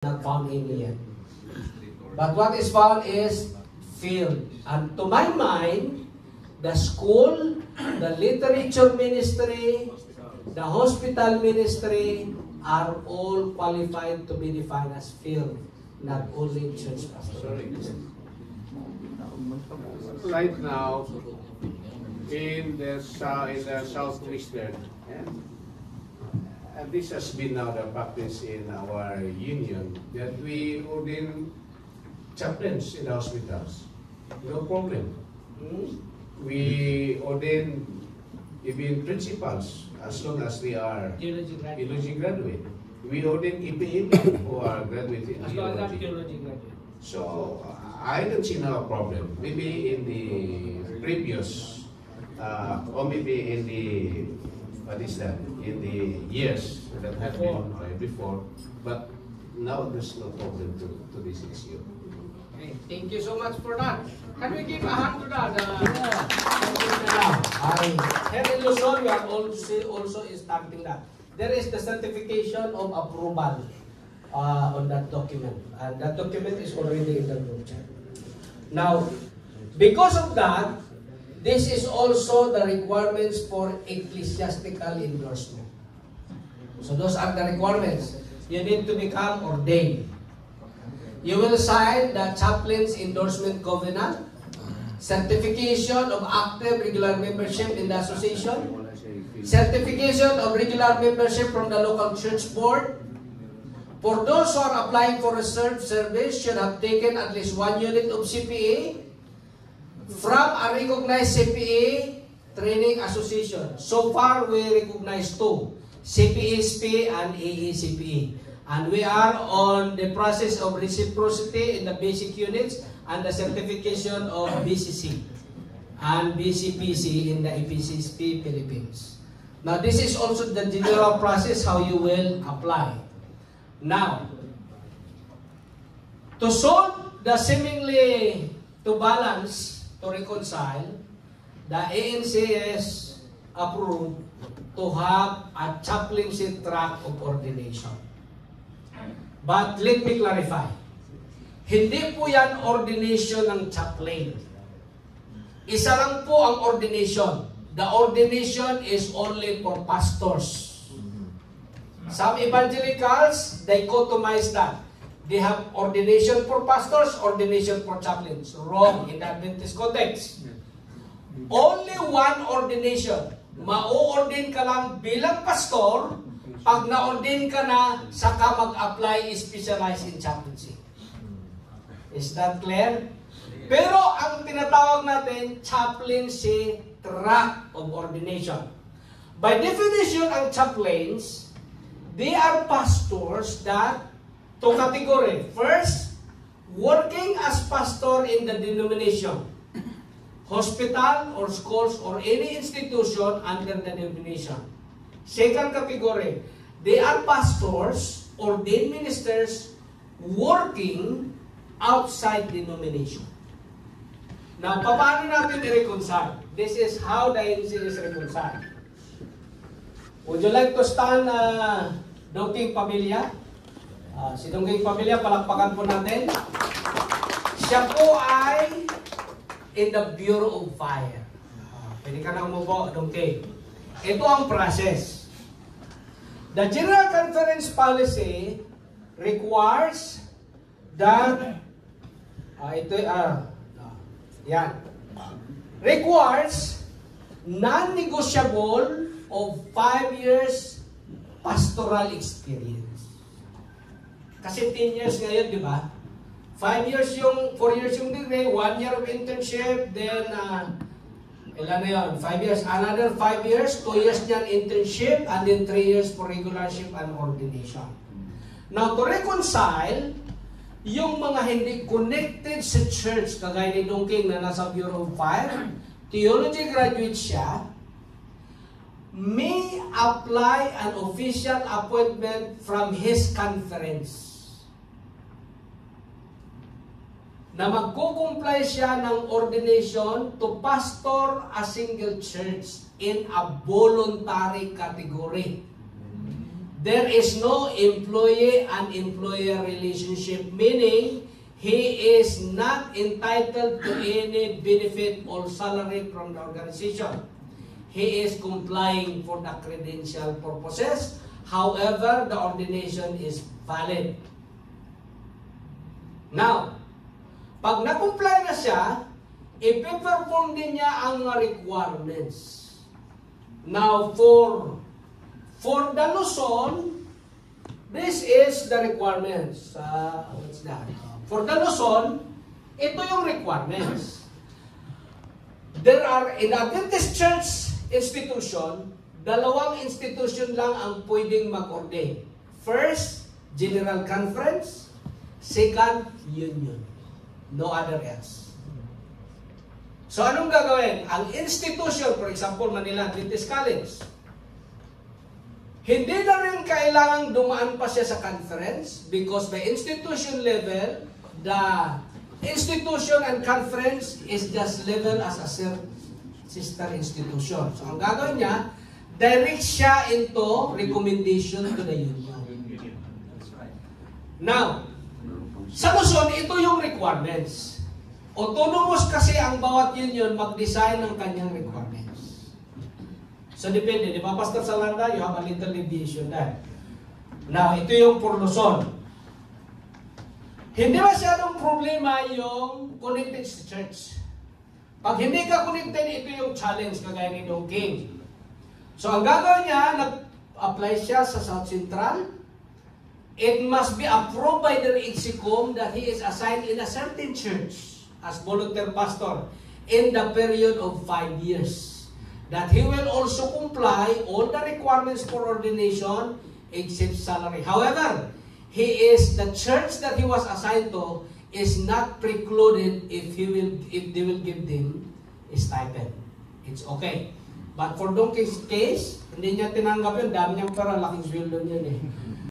Not found in yet. But what is found is field. And to my mind, the school, the literature ministry, the hospital ministry are all qualified to be defined as field, not only church pastoral. Right now, in the southwestern, and this has been now the practice in our union, that we ordain chaplains in the hospitals. No problem. We ordain even principals as long as they are theology graduate. We ordain EPA who are graduated in theology. So I don't see no problem. Maybe in the previous, or maybe in the, what is that? In the years that have been before, but now there's no problem to this issue. Okay, thank you so much for that. Can we give a hand to that? Here in Luzon, we are also starting that. There is the certification of approval on that document. And that document is already in the group chat. Now, because of that, this is also the requirements for ecclesiastical endorsement. So those are the requirements. You need to become ordained. You will sign the chaplain's endorsement covenant, certification of active regular membership in the association, certification of regular membership from the local church board. For those who are applying for reserve service, should have taken at least 1 unit of CPA from a recognized CPA training association. So far, we recognize 2, CPA-SPA and AACPA. And we are on the process of reciprocity in the basic units and the certification of BCC and BCPC in the EPCSP Philippines. Now, this is also the general process how you will apply. Now, to solve the seemingly to balance, to reconcile, the ANC is approved to have a chaplaincy track of ordination. But let me clarify. Hindi po yan ordination ng chaplain. Isa lang po ang ordination. The ordination is only for pastors. Some evangelicals, they dichotomize that. They have ordination for pastors, ordination for chaplains. Wrong in the Adventist context. Only one ordination. Ma-ordin ka lang bilang pastor, pag na-ordin ka na, saka mag-apply specialize in chaplaincy. Is that clear? Pero ang tinatawag natin, chaplaincy track of ordination. By definition, ang chaplains, they are pastors that to category. First, working as pastor in the denomination, hospital or schools or any institution under the denomination. Second category, they are pastors, ordained ministers, working outside denomination. Now, paano natin i-reconcile? This is how the ANC is reconciled. Would you like to stand, Dongking Pamilya? Si Dongking Pamilya, palakpakan po natin. Siya po ay in the Bureau of Fire. Pwede ka na umupo, Dongking. Ito ang process. The General Conference Policy requires that requires non-negotiable of 5 years pastoral experience. Kasi 10 years ngayon, di ba? 4 years yung degree, 1 year of internship, then, ilan na yun? 5 years, another 5 years, 2 years niyan internship, and then 3 years for regularship and ordination. Now, to reconcile, yung mga hindi connected sa church, kagaya ni Dongking na nasa Bureau of Fire, theology graduate siya, may apply an official appointment from his conference. Na magkukumply siya ng ordination to pastor a single church in a voluntary category. there is no employee and employer relationship, meaning he is not entitled to any benefit or salary from the organization. He is complying for the credential purposes. However, the ordination is valid. Now, pag na-comply na siya, ipe-perform din niya ang requirements. Now, for the Luzon, this is the requirements. What's that? For the Luzon, ito yung requirements. There are, in Adventist Church institution, dalawang institution lang ang pwedeng mag-ordain. First, General Conference. Second, Union. No other else. So anong gagawin? Ang institution, for example, Manila Adventist College, hindi na rin kailangang dumaan pa siya sa conference because by institution level, the institution and conference is just level as a sister institution. So ang gagawin niya, direct siya into recommendation to the union. Now, sa Luzon, ito yung requirements. Autonomous kasi ang bawat union mag-design ng kanyang requirements. So depende, di ba Pastor Salanda, you have a little deviation there. Now, ito yung for Luzon. Hindi masyadong problema yung connected sa church. Pag hindi ka connected, ito yung challenge kagaya ni Dong King. So ang gagawin niya, nag-apply siya sa South Central. It must be approved by the Execom that he is assigned in a certain church as volunteer pastor in the period of 5 years. That he will also comply all the requirements for ordination except salary. However, the church that he was assigned to is not precluded if they will give them a stipend. It's okay. But for Dong King's case, hindi niya tinanggap yun. Dami niyang pera, laking sweldo niya eh.